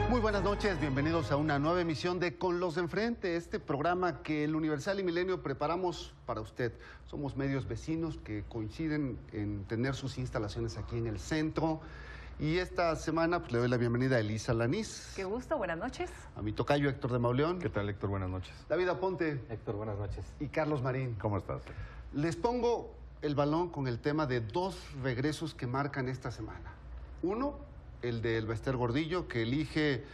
Muy buenas noches, bienvenidos a una nueva emisión de Con los de Enfrente, este programa que el Universal y Milenio preparamos para usted. Somos medios vecinos que coinciden en tener sus instalaciones aquí en el centro. Y esta semana pues, le doy la bienvenida a Elisa Lanís. Qué gusto, buenas noches. A mi tocayo Héctor de Mauleón. ¿Qué tal, Héctor? Buenas noches. David Aponte. Héctor, buenas noches. Y Carlos Marín. ¿Cómo estás? Les pongo el balón con el tema de dos regresos que marcan esta semana. Uno, el de Elbester Gordillo, que elige,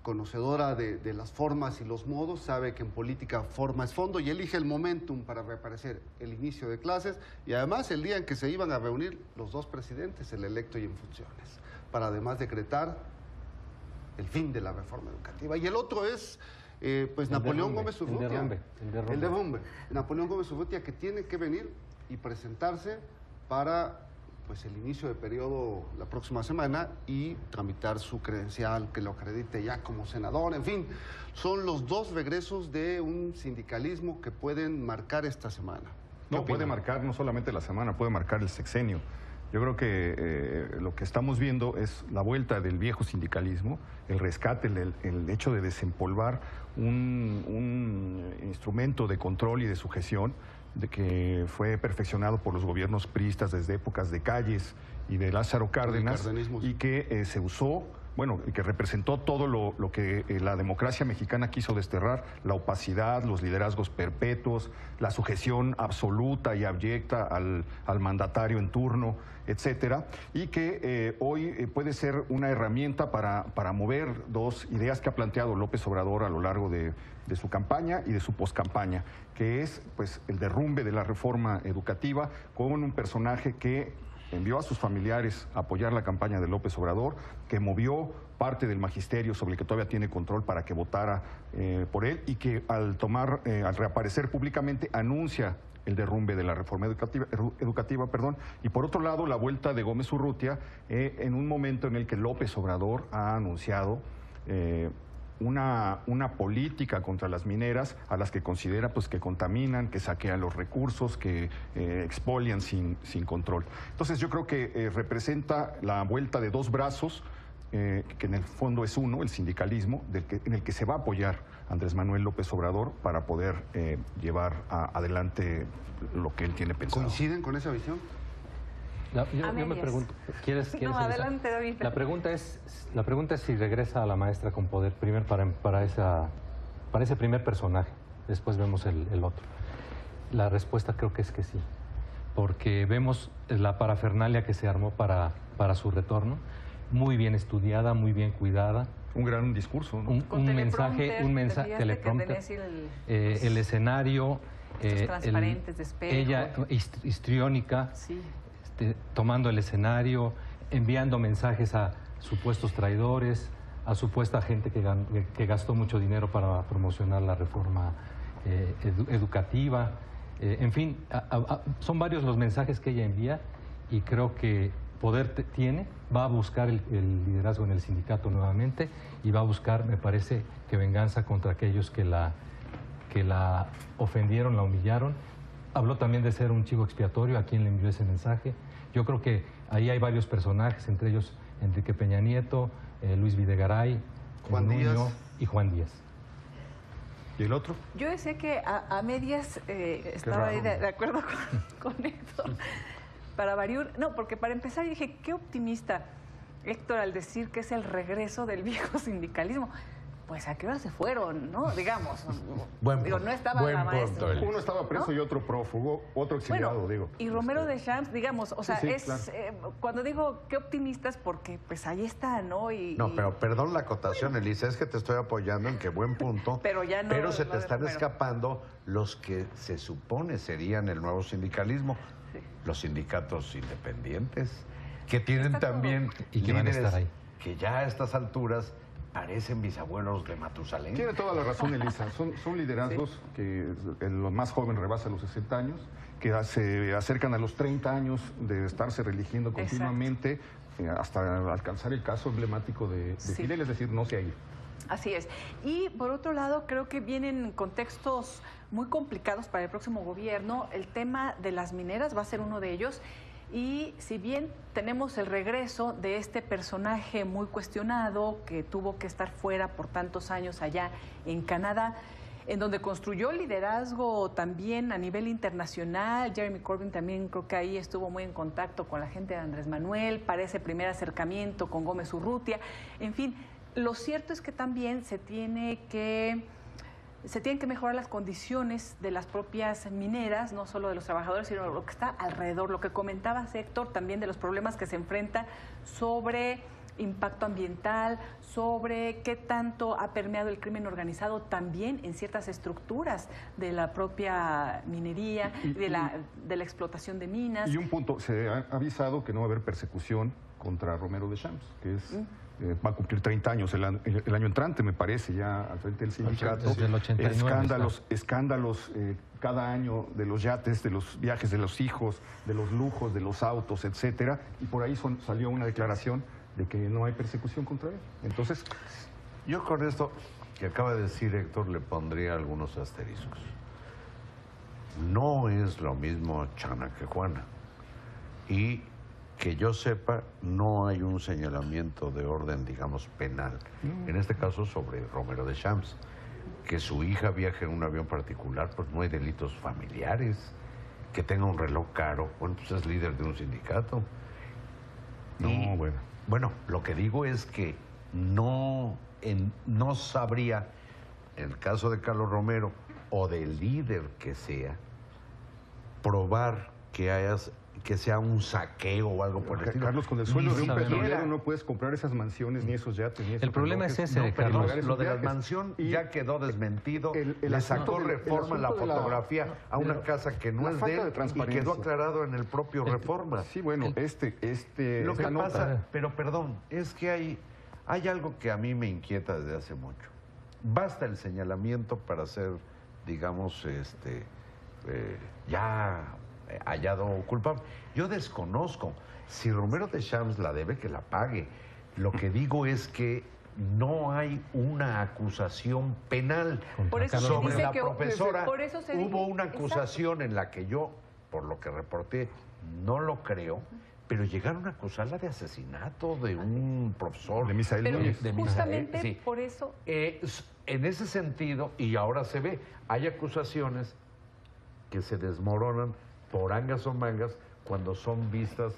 conocedora de las formas y los modos, sabe que en política forma es fondo y elige el momentum para reaparecer, el inicio de clases y además el día en que se iban a reunir los dos presidentes, el electo y en funciones, para además decretar el fin de la reforma educativa. Y el otro es pues Napoleón Gómez Urrutia. El derrumbe. Napoleón Gómez Urrutia, que tiene que venir y presentarse para pues el inicio de periodo la próxima semana y tramitar su credencial que lo acredite ya como senador. En fin, son los dos regresos de un sindicalismo que pueden marcar esta semana. No, puede marcar no solamente la semana, puede marcar el sexenio. Yo creo que lo que estamos viendo es la vuelta del viejo sindicalismo, el rescate, el hecho de desempolvar un instrumento de control y de sujeción de que fue perfeccionado por los gobiernos priistas desde épocas de Calles y de Lázaro Cárdenas y que se usó, bueno, y que representó todo lo que la democracia mexicana quiso desterrar, la opacidad, los liderazgos perpetuos, la sujeción absoluta y abyecta al mandatario en turno, etcétera, y que hoy puede ser una herramienta para mover dos ideas que ha planteado López Obrador a lo largo de su campaña y de su poscampaña, que es pues el derrumbe de la reforma educativa con un personaje que envió a sus familiares a apoyar la campaña de López Obrador, que movió parte del magisterio sobre el que todavía tiene control para que votara por él y que al reaparecer públicamente anuncia el derrumbe de la reforma educativa, y por otro lado la vuelta de Gómez Urrutia en un momento en el que López Obrador ha anunciado una política contra las mineras a las que considera pues que contaminan, que saquean los recursos, que expolian sin control. Entonces yo creo que representa la vuelta de dos brazos, que en el fondo es uno, el sindicalismo, en el que se va a apoyar Andrés Manuel López Obrador para poder llevar adelante lo que él tiene pensado. ¿Coinciden con esa visión? Yo me pregunto, ¿quieres no, adelante, David. La pregunta es si regresa a la maestra con poder, primero para ese primer personaje, después vemos el otro. La respuesta creo que es que sí, porque vemos la parafernalia que se armó para su retorno, muy bien estudiada, muy bien cuidada. Un gran discurso, ¿no? Un mensaje, teleprompter, el escenario, transparentes de espejo. Ella histriónica. Sí. Tomando el escenario, enviando mensajes a supuestos traidores, a supuesta gente que gastó mucho dinero para promocionar la reforma educativa. En fin, son varios los mensajes que ella envía y creo que poder tiene, va a buscar el liderazgo en el sindicato nuevamente y va a buscar, me parece, que venganza contra aquellos que la ofendieron, la humillaron. Habló también de ser un chivo expiatorio, a quien le envió ese mensaje. Yo creo que ahí hay varios personajes, entre ellos Enrique Peña Nieto, Luis Videgaray, Juan Díaz y Juan Díaz. ¿Y el otro? Yo decía que a medias estaba ahí de acuerdo con Héctor. Para variar, no, porque para empezar dije, qué optimista Héctor al decir que es el regreso del viejo sindicalismo. Pues a qué hora se fueron, ¿no? Digamos. No estaba la maestra. Uno estaba preso, ¿no? Y otro prófugo, otro exiliado, digo. Y Romero de Champs, digamos, o sea, sí, claro. Cuando digo qué optimistas, porque pues ahí está, ¿no? No, pero perdón la acotación, Elisa, es que te estoy apoyando en que buen punto, pero ya no, pero se te están escapando los que se supone serían el nuevo sindicalismo, sí. Los sindicatos independientes, que tienen también y que van a estar ahí, que ya a estas alturas parecen bisabuelos de Matusalén. Tiene toda la razón, Elisa. Son liderazgos sí. Que los más jóvenes rebasan los 60 años, que se acercan a los 30 años de estarse reeligiendo continuamente hasta alcanzar el caso emblemático de sí. Fidel, es decir, no se ha ido. Así es. Y por otro lado, creo que vienen contextos muy complicados para el próximo gobierno. El tema de las mineras va a ser uno de ellos. Y si bien tenemos el regreso de este personaje muy cuestionado que tuvo que estar fuera por tantos años allá en Canadá, en donde construyó liderazgo también a nivel internacional. Jeremy Corbyn también creo que ahí estuvo muy en contacto con la gente de Andrés Manuel para ese primer acercamiento con Gómez Urrutia. En fin, lo cierto es que también se tienen que mejorar las condiciones de las propias mineras, no solo de los trabajadores, sino lo que está alrededor. Lo que comentabas, Héctor, también de los problemas que se enfrenta sobre impacto ambiental, sobre qué tanto ha permeado el crimen organizado también en ciertas estructuras de la propia minería, de la explotación de minas. Y un punto, se ha avisado que no va a haber persecución contra Romero Deschamps, que es... va a cumplir 30 años el año entrante, me parece, ya al frente del sindicato. Desde el 89, escándalos cada año de los yates, de los viajes de los hijos, de los lujos, de los autos, etcétera. Y por ahí salió una declaración de que no hay persecución contra él. Entonces, yo con esto que acaba de decir Héctor le pondría algunos asteriscos. No es lo mismo Chana que Juana. Y que yo sepa, no hay un señalamiento de orden, digamos, penal. En este caso sobre Romero Deschamps. Que su hija viaje en un avión particular, pues no hay delitos familiares. Que tenga un reloj caro, bueno, pues es líder de un sindicato. Bueno, lo que digo es que no sabría, en el caso de Carlos Romero, o del líder que sea, probar que sea un saqueo o algo por el estilo. Carlos, con el sueldo de un petrolero no puedes comprar esas mansiones, ni esos yates, ni esos El problema relojes. es ese, Carlos. Lo de la mansión ya quedó desmentido. Le sacó Reforma la fotografía a una casa que no es de él y quedó aclarado en el propio Reforma. Sí, bueno, lo que pasa, pero perdón, es que hay algo que a mí me inquieta desde hace mucho. Basta el señalamiento para ser, digamos, ya hallado culpable. Yo desconozco. Si Romero Deschamps la debe, que la pague. Lo que digo es que no hay una acusación penal sobre la profesora. Hubo una acusación en la que yo, por lo que reporté, no lo creo, pero llegaron a acusarla de asesinato de un profesor. De Misael Núñez. Justamente sí. por eso. En ese sentido, y ahora se ve, hay acusaciones que se desmoronan por angas o mangas cuando son vistas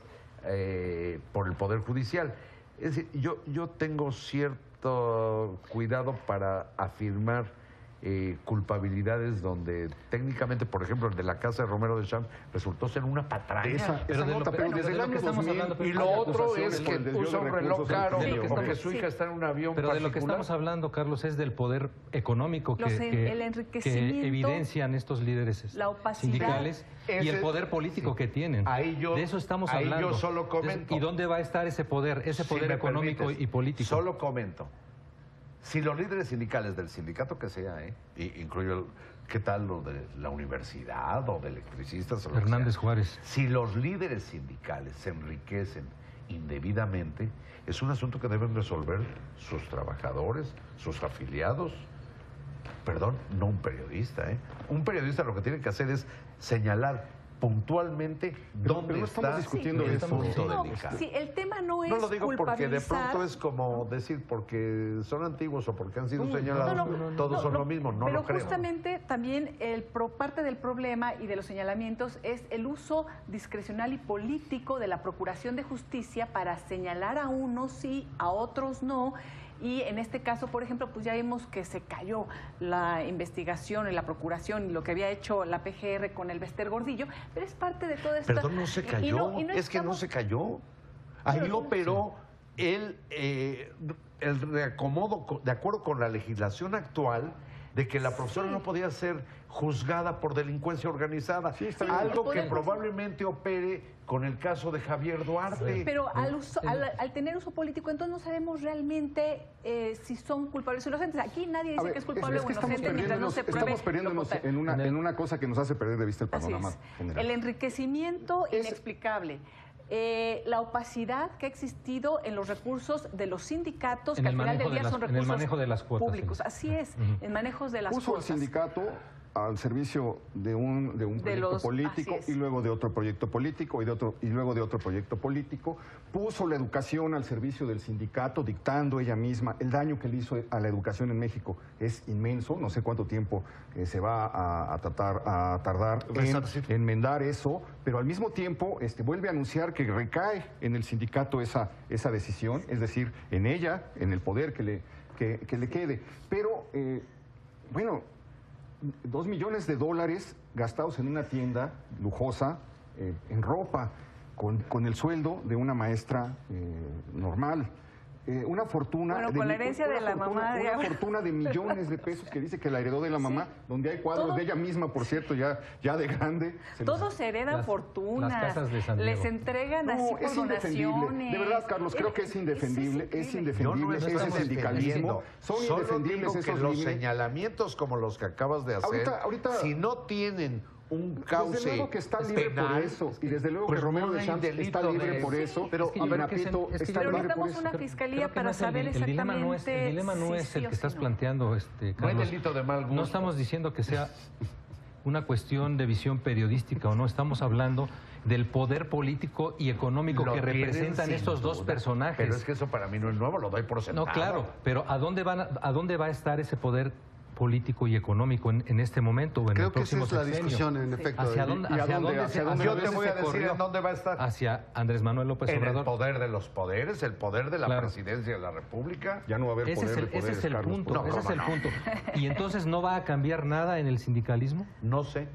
por el Poder Judicial. Es decir, yo tengo cierto cuidado para afirmar culpabilidades donde técnicamente, por ejemplo, el de la casa de Romero Deschamps resultó ser una patraña. Pero desde el año 2000, y lo otro es que puso un reloj caro o que su hija está en un avión Pero particular. de lo que estamos hablando, Carlos, es del poder económico que evidencian estos líderes sindicales y el poder político que tienen. De eso estamos hablando. Ahí yo solo comento. ¿Y dónde va a estar ese poder económico y político? Solo comento. Si los líderes sindicales del sindicato que sea, incluyo qué tal lo de la universidad o de electricistas o lo Hernández que sea, Juárez, si los líderes sindicales se enriquecen indebidamente, es un asunto que deben resolver sus trabajadores, sus afiliados. Perdón, no un periodista. Un periodista lo que tiene que hacer es señalar puntualmente dónde no está estamos discutiendo el eso. punto delicado. Sí, el tema no es No lo digo porque de culpabilizar. pronto es como decir porque son antiguos o porque han sido señalados, todos son lo mismo, no lo creo. Pero justamente también parte del problema y de los señalamientos es el uso discrecional y político de la Procuración de Justicia para señalar a unos sí, a otros no. Y en este caso, por ejemplo, pues ya vimos que se cayó la investigación y la procuración y lo que había hecho la PGR con el Bester Gordillo, pero es parte de todo esto. Perdón, no se cayó, que no se cayó. Ahí operó el reacomodo, de acuerdo con la legislación actual, de que la profesora no podía ser juzgada por delincuencia organizada. Algo que probablemente opere con el caso de Javier Duarte. Pero al tener uso político, entonces no sabemos realmente si son culpables o inocentes. Aquí nadie dice que es culpable o inocente mientras no se pruebe. Estamos perdiéndonos en una cosa que nos hace perder de vista el panorama general. El enriquecimiento inexplicable. La opacidad que ha existido en los recursos de los sindicatos, que al final del día son recursos en el manejo de las cuotas públicos. Así es, en manejos de las Puso cuotas. el sindicato al servicio de un proyecto político y luego de otro proyecto político y luego de otro proyecto político. Puso la educación al servicio del sindicato, dictando ella misma. El daño que le hizo a la educación en México es inmenso. No sé cuánto tiempo se va a tardar en enmendar eso, pero al mismo tiempo vuelve a anunciar que recae en el sindicato esa decisión, es decir, en ella, en el poder que le quede. Pero, bueno, $2 millones gastados en una tienda lujosa, en ropa, con el sueldo de una maestra normal. Una fortuna... Bueno, con la herencia de la mamá. Una fortuna de millones de pesos que dice que la heredó de la mamá, donde hay cuadros de ella misma, por cierto, ya de grande. Todos heredan fortunas, las casas de San Diego. Les entregan así por donaciones. De verdad, Carlos, creo que es indefendible. Es indefendible ese sindicalismo. Son indefendibles esos los señalamientos como los que acabas de hacer, si no tienen un cauce desde luego que está libre penal, por eso, y desde luego que Romero de Champs está libre por eso, pero Napito está libre por eso. Una fiscalía para saber exactamente el dilema no es el que estás planteando, Carlos. No hay delito de mal gusto. No estamos diciendo que sea una cuestión de visión periodística o no, estamos hablando del poder político y económico que representan estos dos personajes. Pero es que eso para mí no es nuevo, lo doy por sentado. No, claro, pero ¿a dónde va a estar ese poder político y económico en este momento o en el próximo sexenio? Creo que esa es la discusión, en efecto. ¿Hacia dónde yo te voy a decir en dónde va a estar. Hacia Andrés Manuel López Obrador. En el poder de los poderes, el poder de la presidencia de la República. Ya no va a haber poder de poderes, ese es el Carlos, punto. Ese es el punto. ¿Y entonces no va a cambiar nada en el sindicalismo? No sé.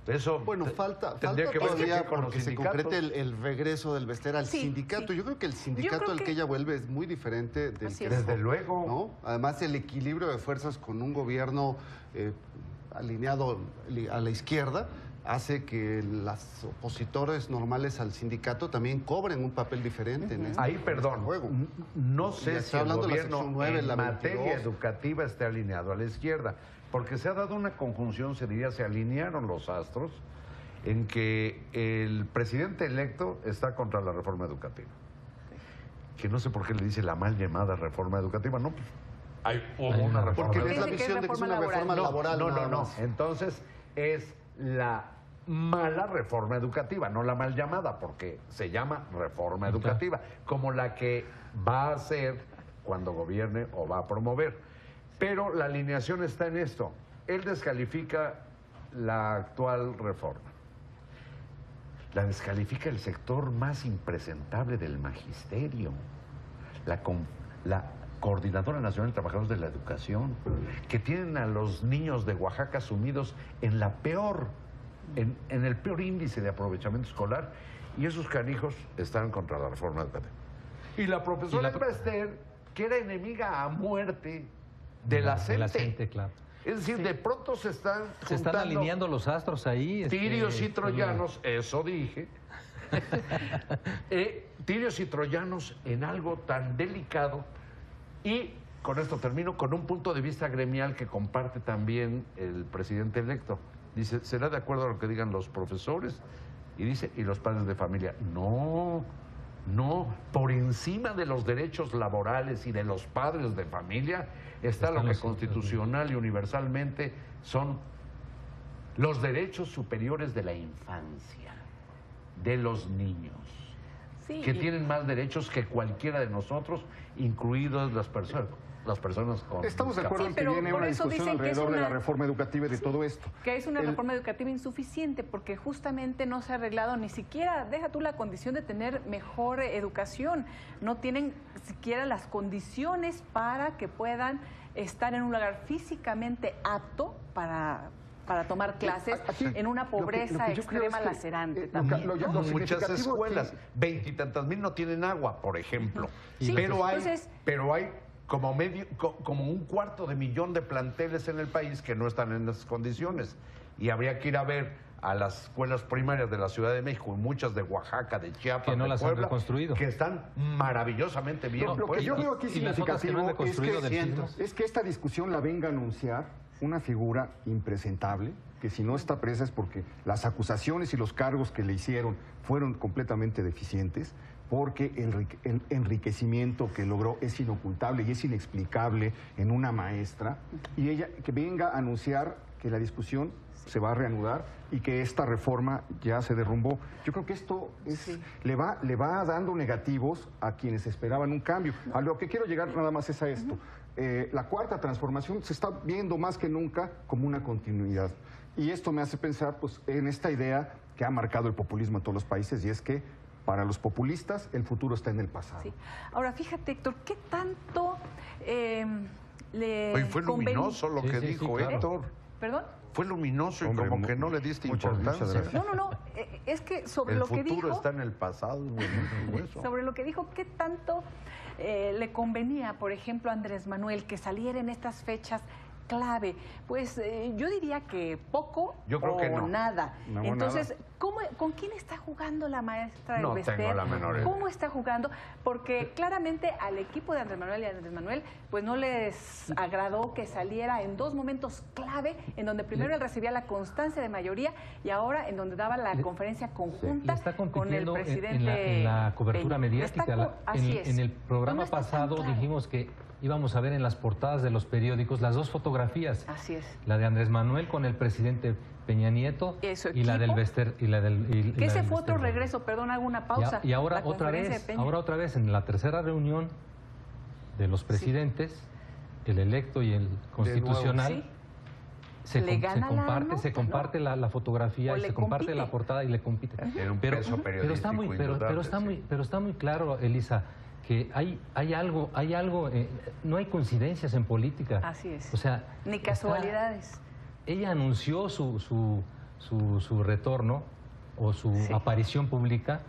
Eso bueno, falta todavía porque se concrete el regreso del Bester al sindicato. Yo creo que el sindicato al que ella vuelve es muy diferente del que desde luego. ¿no? Además, el equilibrio de fuerzas con un gobierno alineado a la izquierda hace que las opositores normales al sindicato también cobren un papel diferente en este, juego. No sé si el gobierno 9, en la materia educativa esté alineado a la izquierda, porque se ha dado una conjunción, se diría, se alinearon los astros en que el presidente electo está contra la reforma educativa. Que no sé por qué le dice la mal llamada reforma educativa, no, pues, hay una reforma. Porque es la visión de que es una reforma laboral. No. Entonces es la mala reforma educativa, no la mal llamada, porque se llama reforma educativa, como la que va a hacer cuando gobierne o va a promover. Pero la alineación está en esto. Él descalifica la actual reforma. La descalifica el sector más impresentable del magisterio, la Coordinadora Nacional de Trabajadores de la Educación, que tienen a los niños de Oaxaca sumidos en en el peor índice de aprovechamiento escolar, y esos canijos están contra la reforma educativa. Y la profesora Bester, que era enemiga a muerte de la CENTE, claro. Es decir, de pronto se están alineando los astros ahí. Tirios y troyanos, eso dije. Tirios y troyanos en algo tan delicado. Y con esto termino, con un punto de vista gremial que comparte también el presidente electo. Dice, ¿será de acuerdo a lo que digan los profesores? Y dice, ¿y los padres de familia? No, por encima de los derechos laborales y de los padres de familia está lo que constitucional y universalmente son los derechos superiores de la infancia, de los niños, que tienen más derechos que cualquiera de nosotros, incluidas las personas con... Estamos de acuerdo en que viene una discusión alrededor de la reforma educativa y de todo esto. Que es una reforma educativa insuficiente porque justamente no se ha arreglado ni siquiera, deja tú la condición de tener mejor educación, no tienen siquiera las condiciones para que puedan estar en un lugar físicamente apto para tomar clases en una pobreza extrema lacerante también. Muchas escuelas, 20 y tantas mil no tienen agua, por ejemplo. Sí, pero hay como 250,000 de planteles en el país que no están en esas condiciones. Y habría que ir a ver a las escuelas primarias de la Ciudad de México, y muchas de Oaxaca, de Chiapas, que no de las Puebla, han reconstruido, que están maravillosamente bien Lo que yo veo aquí significativo es que esta discusión la venga a anunciar una figura impresentable, que si no está presa es porque las acusaciones y los cargos que le hicieron fueron completamente deficientes, porque el enriquecimiento que logró es inocultable y es inexplicable en una maestra, y ella que venga a anunciar que la discusión se va a reanudar y que esta reforma ya se derrumbó. Yo creo que esto le va dando negativos a quienes esperaban un cambio. A lo que quiero llegar nada más es a esto. La cuarta transformación se está viendo más que nunca como una continuidad. Y esto me hace pensar pues, en esta idea que ha marcado el populismo en todos los países, y es que para los populistas el futuro está en el pasado. Sí. Ahora, fíjate, Héctor, ¿qué tanto le Oye, fue luminoso lo que dijo claro. Héctor. ¿Perdón? Fue luminoso y Hombre, como que no le diste importancia. gracias. No, es que sobre El lo que futuro dijo... está en el pasado. Eso. Sobre lo que dijo, ¿qué tanto le convenía, por ejemplo, a Andrés Manuel que saliera en estas fechas clave? Pues yo diría que poco Yo creo que no. nada. No, Entonces, ¿con quién está jugando la maestra del No Bester? tengo la menor idea. ¿Cómo está jugando? Porque claramente al equipo de Andrés Manuel y a Andrés Manuel pues no les agradó que saliera en dos momentos clave, en donde primero él recibía la constancia de mayoría y ahora en donde daba la conferencia conjunta Le está con el compitiendo presidente en la cobertura Peña. mediática. Así es. En el Pues programa no está tan pasado claro. dijimos que íbamos a ver en las portadas de los periódicos las dos fotografías. Así es. La de Andrés Manuel con el presidente Peña Nieto Su y la del equipo. Bester. Y la del, y Que la ese del fue otro Bester. regreso, perdón, hago una pausa. Y ahora La otra conferencia vez, de Peña. en la tercera reunión de los presidentes, el electo y el constitucional, Sí. Le gana la nota, se comparte la fotografía O y le se comparte compite. la portada y le compite. Tiene un Pero, peso pero está muy, periodístico está indudable, pero está muy claro, Elisa, que hay algo, no hay coincidencias en política. Así es. O sea, Ni casualidades. ella anunció su retorno o su aparición pública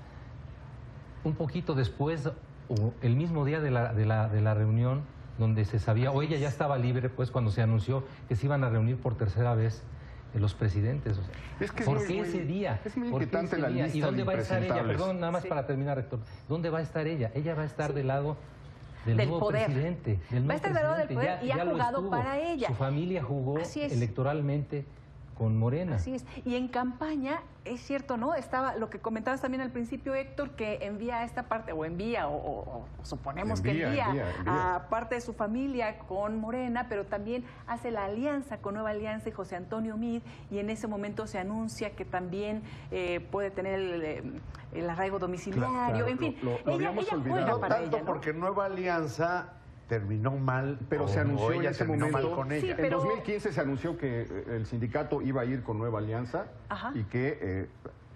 un poquito después o el mismo día de la reunión donde se sabía, o ella ya estaba libre pues cuando se anunció que se iban a reunir por tercera vez los presidentes. O sea, Es que es ¿por muy- qué ese día? es muy ¿Por qué inquietante ese la día? lista ¿Y dónde de va a estar ella? impresentables. Perdón, nada más Sí. para terminar, Héctor. ¿Dónde va a estar ella? Ella va a estar del lado del Del nuevo poder. presidente. Del Va a nuevo estar del lado del presidente. poder y ha lo jugado estuvo. para ella. Su familia jugó Así es. electoralmente con Morena. Así es. Y en campaña, es cierto, ¿no? Estaba lo que comentabas también al principio, Héctor, que envía a esta parte, o suponemos que envía a parte de su familia con Morena, pero también hace la alianza con Nueva Alianza y José Antonio Meade, y en ese momento se anuncia que también puede tener el arraigo domiciliario, Claro, en fin, lo ella habíamos juega olvidado. No para tanto ella, ¿no? porque Nueva Alianza terminó mal, Pero se anunció o en ella ese terminó momento. mal con Sí, ella. pero- En 2015 se anunció que el sindicato iba a ir con Nueva Alianza Ajá. y que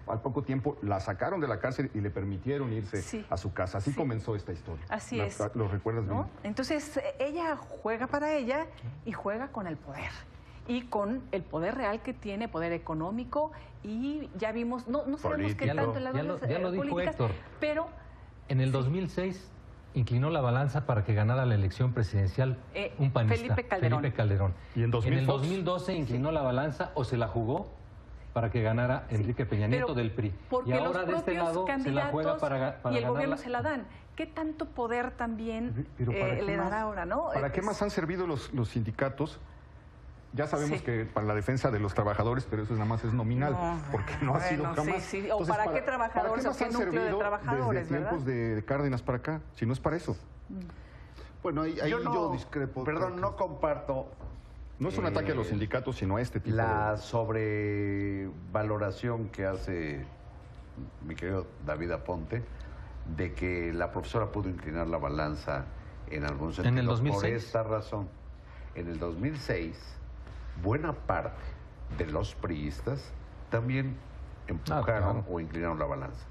al poco tiempo la sacaron de la cárcel y le permitieron irse Sí. a su casa. Así Sí. comenzó esta historia. Así es. ¿Lo recuerdas bien? ¿No? Entonces, ella juega para ella y juega con el poder. Y con el poder real que tiene, poder económico, y ya vimos, no sabemos qué Político. tanto en las Ya lo dijo políticas, Héctor. pero En el 2006 inclinó la balanza para que ganara la elección presidencial un panista, Felipe Calderón. ¿Y en 2012? En el 2012 inclinó la balanza o se la jugó para que ganara Enrique Peña Nieto pero del PRI. porque Y ahora los de este propios lado se la candidatos juega para y el gobierno ganarla. se la dan. ¿Qué tanto poder también Pero ¿para qué le más? dará ahora, no? ¿Para qué más han servido los sindicatos? Ya sabemos Sí. que para la defensa de los trabajadores, pero eso nada más es nominal, No, porque no ha sido bueno, jamás. sí, sí. O ¿para qué trabajadores ¿para o qué más han núcleo de servido trabajadores, desde tiempos de Cárdenas para acá? Si no es para eso. Bueno, ahí yo discrepo. Perdón, creo que- no comparto No es un ataque a los sindicatos, sino a este tipo la de... sobrevaloración que hace mi querido David Aponte de que la profesora pudo inclinar la balanza en algún sentido. En el 2006. Por esta razón. En el 2006, buena parte de los priistas también empujaron claro. o inclinaron la balanza.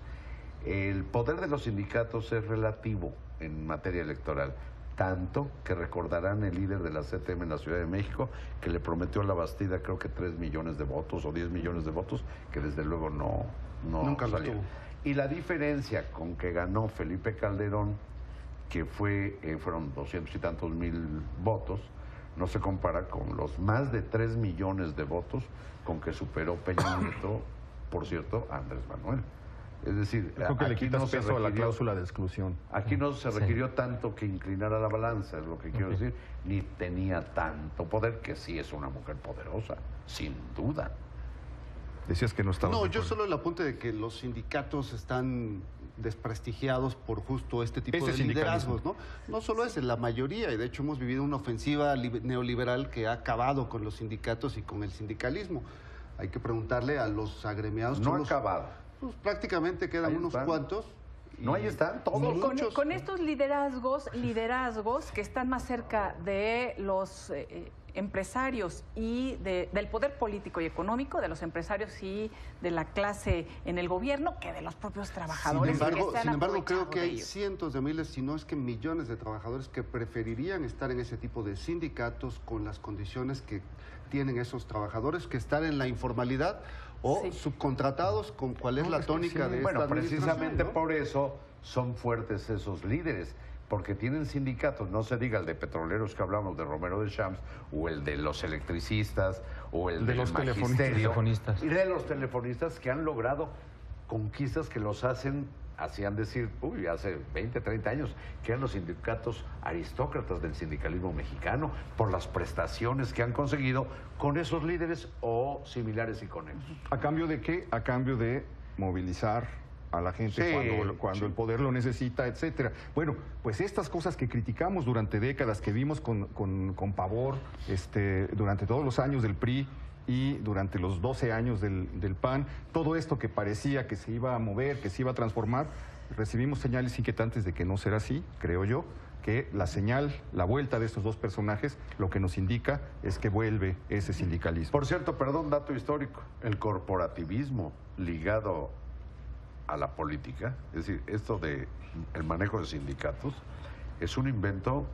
El poder de los sindicatos es relativo en materia electoral, tanto que recordarán el líder de la CTM en la Ciudad de México que le prometió a la Bastida creo que 3 millones de votos o 10 millones de votos, que desde luego no Nunca lo salieron. tuvo. Y la diferencia con que ganó Felipe Calderón, que fueron 200 y tantos mil votos, no se compara con los más de 3 millones de votos con que superó Peña Nieto, por cierto, a Andrés Manuel. Es decir, Creo que le aquí quitas no se peso a la requirió- cláusula de exclusión. Aquí no se Sí. requirió tanto que inclinara la balanza, es lo que quiero decir, ni tenía tanto poder, que sí es una mujer poderosa, sin duda. Decías que no estaba. No, yo solo el apunte de que los sindicatos están desprestigiados por justo este tipo Ese de liderazgos, ¿no? No solo es la mayoría, y de hecho hemos vivido una ofensiva neoliberal que ha acabado con los sindicatos y con el sindicalismo. Hay que preguntarle a los agremiados. No ha acabado. Pues prácticamente quedan Ahí unos están. cuantos. No, ahí están todos. Con estos liderazgos que están más cerca de los empresarios y del poder político y económico, de los empresarios y de la clase en el gobierno, que de los propios trabajadores. Sin embargo, creo que hay cientos de miles, si no es que millones de trabajadores que preferirían estar en ese tipo de sindicatos con las condiciones que tienen esos trabajadores, que estar en la informalidad o subcontratados, con cuál es la tónica de esta Bueno, precisamente ¿no? por eso son fuertes esos líderes, porque tienen sindicatos, no se diga el de petroleros que hablamos de Romero de Champs, o el de los electricistas, o el de los magisterio, telefonistas. y de los telefonistas que han logrado conquistas que los hacían decir, uy, hace 20, 30 años, que eran los sindicatos aristócratas del sindicalismo mexicano, por las prestaciones que han conseguido con esos líderes o similares y con ellos. ¿A cambio de qué? A cambio de movilizar a la gente cuando el poder lo necesita, etcétera. Bueno, pues estas cosas que criticamos durante décadas, que vimos con pavor durante todos los años del PRI y durante los 12 años del PAN, todo esto que parecía que se iba a mover, que se iba a transformar, recibimos señales inquietantes de que no será así, creo yo, que la vuelta de estos dos personajes, lo que nos indica es que vuelve ese sindicalismo. Por cierto, perdón, dato histórico, el corporativismo ligado a la política, es decir, esto de el manejo de sindicatos, es un invento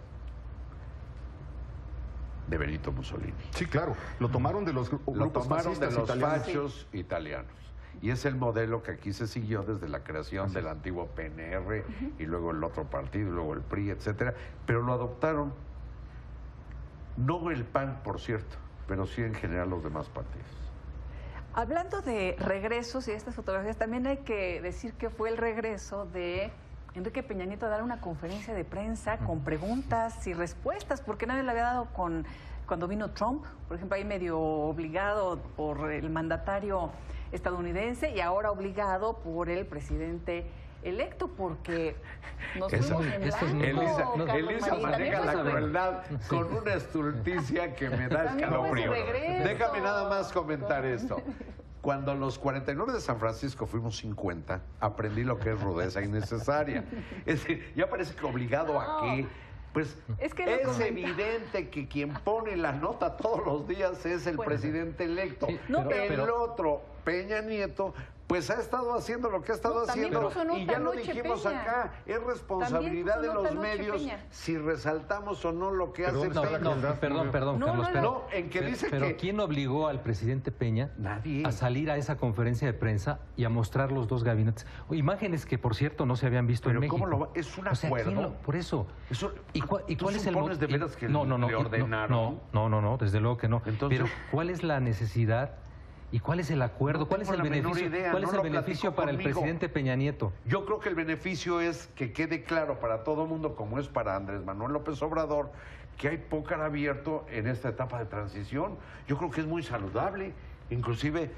de Benito Mussolini. Sí, claro, lo tomaron de los grupos fascistas italianos. fachos italianos. Y es el modelo que aquí se siguió desde la creación del antiguo PNR y luego el otro partido, y luego el PRI, etcétera. Pero lo adoptaron, no el PAN, por cierto, pero sí en general los demás partidos. Hablando de regresos y de estas fotografías, también hay que decir que fue el regreso de Enrique Peña Nieto a dar una conferencia de prensa con preguntas y respuestas, porque nadie le había dado cuando vino Trump, por ejemplo, ahí medio obligado por el mandatario estadounidense y ahora obligado por el presidente electo, porque nos fuimos en blanco. Elisa maneja la crueldad con una estulticia que me da escalofrío. Déjame nada más comentar esto. Cuando los 49 de San Francisco fuimos 50, aprendí lo que es rudeza innecesaria. Es decir, ya parece que obligado a qué. Pues es evidente que quien pone la nota todos los días es el presidente electo. Sí, el otro, Peña Nieto, pues ha estado haciendo lo que ha estado haciendo y ya lo dijimos acá, es responsabilidad de los medios si resaltamos o no lo que hace Peña. Perdón, Carlos, pero en que dice que... ¿quién obligó al presidente Peña a salir a esa conferencia de prensa y a mostrar los dos gabinetes? Imágenes que, por cierto, no se habían visto en México. ¿Cómo lo va? Es un acuerdo. Por eso. ¿Y cuál es el motivo? ¿De veras que le ordenaron? No, desde luego que no. Entonces, pero ¿cuál es la necesidad? ¿Y cuál es el acuerdo? ¿Cuál es el beneficio? ¿Cuál es el beneficio para el presidente Peña Nieto? Yo creo que el beneficio es que quede claro para todo el mundo, como es para Andrés Manuel López Obrador, que hay póker abierto en esta etapa de transición. Yo creo que es muy saludable. Inclusive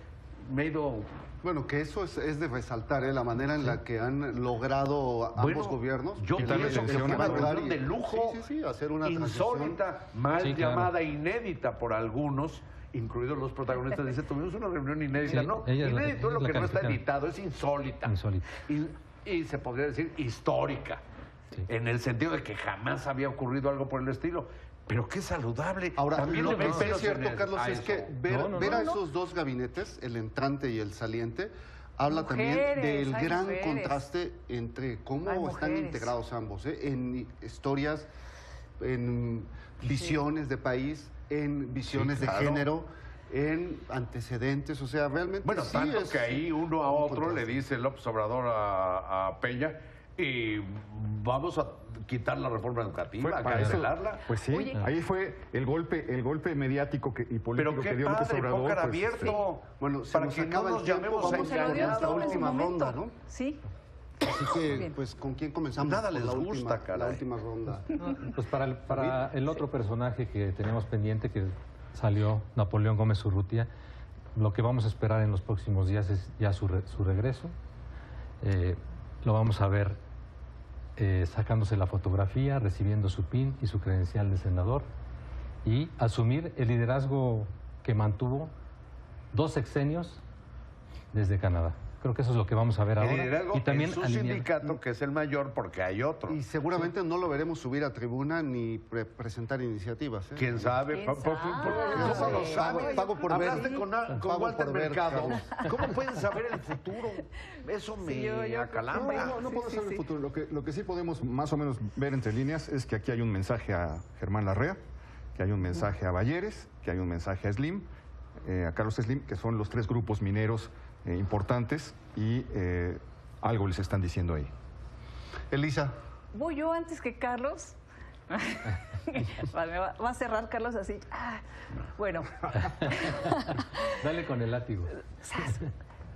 me he ido... Bueno, que eso es de resaltar, la manera en la que han logrado ambos gobiernos. Yo pienso que fue una reunión de lujo, hacer una insólita, mal llamada, inédita por algunos, incluidos los protagonistas. Dice, tuvimos una reunión inédita. Sí, no, inédito es lo que no está editado, es insólita. Y se podría decir histórica, en el sentido de que jamás había ocurrido algo por el estilo. Pero qué saludable. Ahora, también lo que sí es cierto, Carlos, es que ver a esos dos gabinetes, el entrante y el saliente, habla también del gran contraste entre cómo están integrados ambos, en historias, en visiones de país, en visiones de género, en antecedentes, o sea, realmente... Bueno, sí tanto que ahí uno a otro le dice López Obrador a Peña, y vamos a quitar la reforma educativa, a cancelarla. Pues sí, ahí fue el golpe mediático y político que dio López Obrador. Pero qué abierto. Bueno, para que no nos llamemos a la última ronda, ¿no? Sí. Así que, pues, ¿con quién comenzamos? Nada les gusta, la última ronda. Pues para el otro personaje que teníamos pendiente, que salió, Napoleón Gómez Urrutia, lo que vamos a esperar en los próximos días es ya su regreso. lo vamos a ver sacándose la fotografía, recibiendo su PIN y su credencial de senador y asumir el liderazgo que mantuvo 2 sexenios desde Canadá. Creo que eso es lo que vamos a ver El ahora. liderazgo Y también en su sindicato, que es el mayor, porque hay otro. Y seguramente no lo veremos subir a tribuna ni presentar iniciativas. ¿eh? ¿Quién sabe? ¿Quién sabe? ¿Cómo lo sabe? Pago por ver. Hablaste con Pago Walter por ver, Mercado. Carlos. ¿Cómo pueden saber el futuro? Eso me yo acalambra. No Sí, podemos sí, saber sí. el futuro. Lo que sí podemos más o menos ver entre líneas es que aquí hay un mensaje a Germán Larrea, que hay un mensaje a Balleres, que hay un mensaje a Slim, a Carlos Slim, que son los 3 grupos mineros importantes y algo les están diciendo ahí. Elisa. Voy yo antes que Carlos. Vale, va a cerrar Carlos así. Bueno. Dale con el látigo.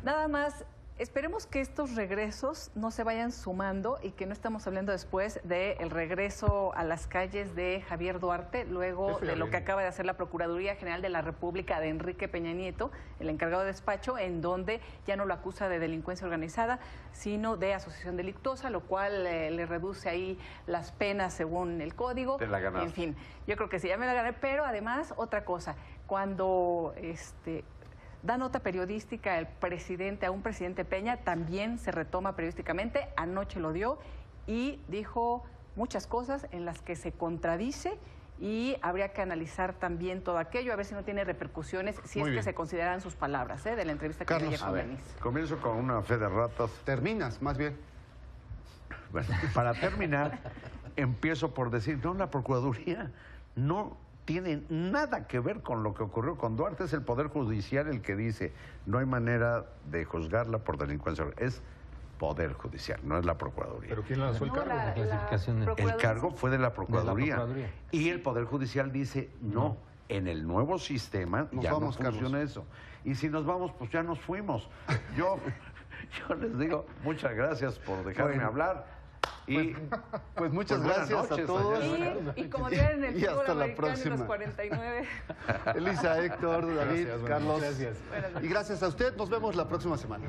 Nada más, esperemos que estos regresos no se vayan sumando y que no estamos hablando después del regreso a las calles de Javier Duarte, luego de lo que acaba de hacer la Procuraduría General de la República de Enrique Peña Nieto, el encargado de despacho, en donde ya no lo acusa de delincuencia organizada, sino de asociación delictuosa, lo cual le reduce ahí las penas según el código. Te la ganaste. En fin, yo creo que sí, ya me la gané, pero además, otra cosa, cuando da nota periodística el presidente, a un presidente Peña, también se retoma periodísticamente, anoche lo dio y dijo muchas cosas en las que se contradice y habría que analizar también todo aquello, a ver si no tiene repercusiones, si Muy es bien. que se consideran sus palabras de la entrevista que Carlos, dio ayer A con ver, Denise. comienzo con una fe de ratas. Terminas, más bien. Bueno, para terminar, empiezo por decir, no, la Procuraduría no tiene nada que ver con lo que ocurrió con Duarte. Es el Poder Judicial el que dice, no hay manera de juzgarla por delincuencia. Es Poder Judicial, no es la Procuraduría. ¿Pero quién lanzó el No, cargo? la clasificación. El El cargo fue de la Procuraduría. Procuraduría. Y el Poder Judicial dice, no, en el nuevo sistema Nos ya vamos, no funciona Carlos. eso. Y si nos vamos, pues ya nos fuimos. Yo les digo, muchas gracias por dejarme Bueno. hablar. Y Pues muchas buenas gracias noches, a todos. Y como dirían en el Y fútbol hasta la americano en los próxima. 49. Elisa, Héctor, David, Gracias, Carlos. gracias. Buenas noches. Y gracias a usted. Nos vemos la próxima semana.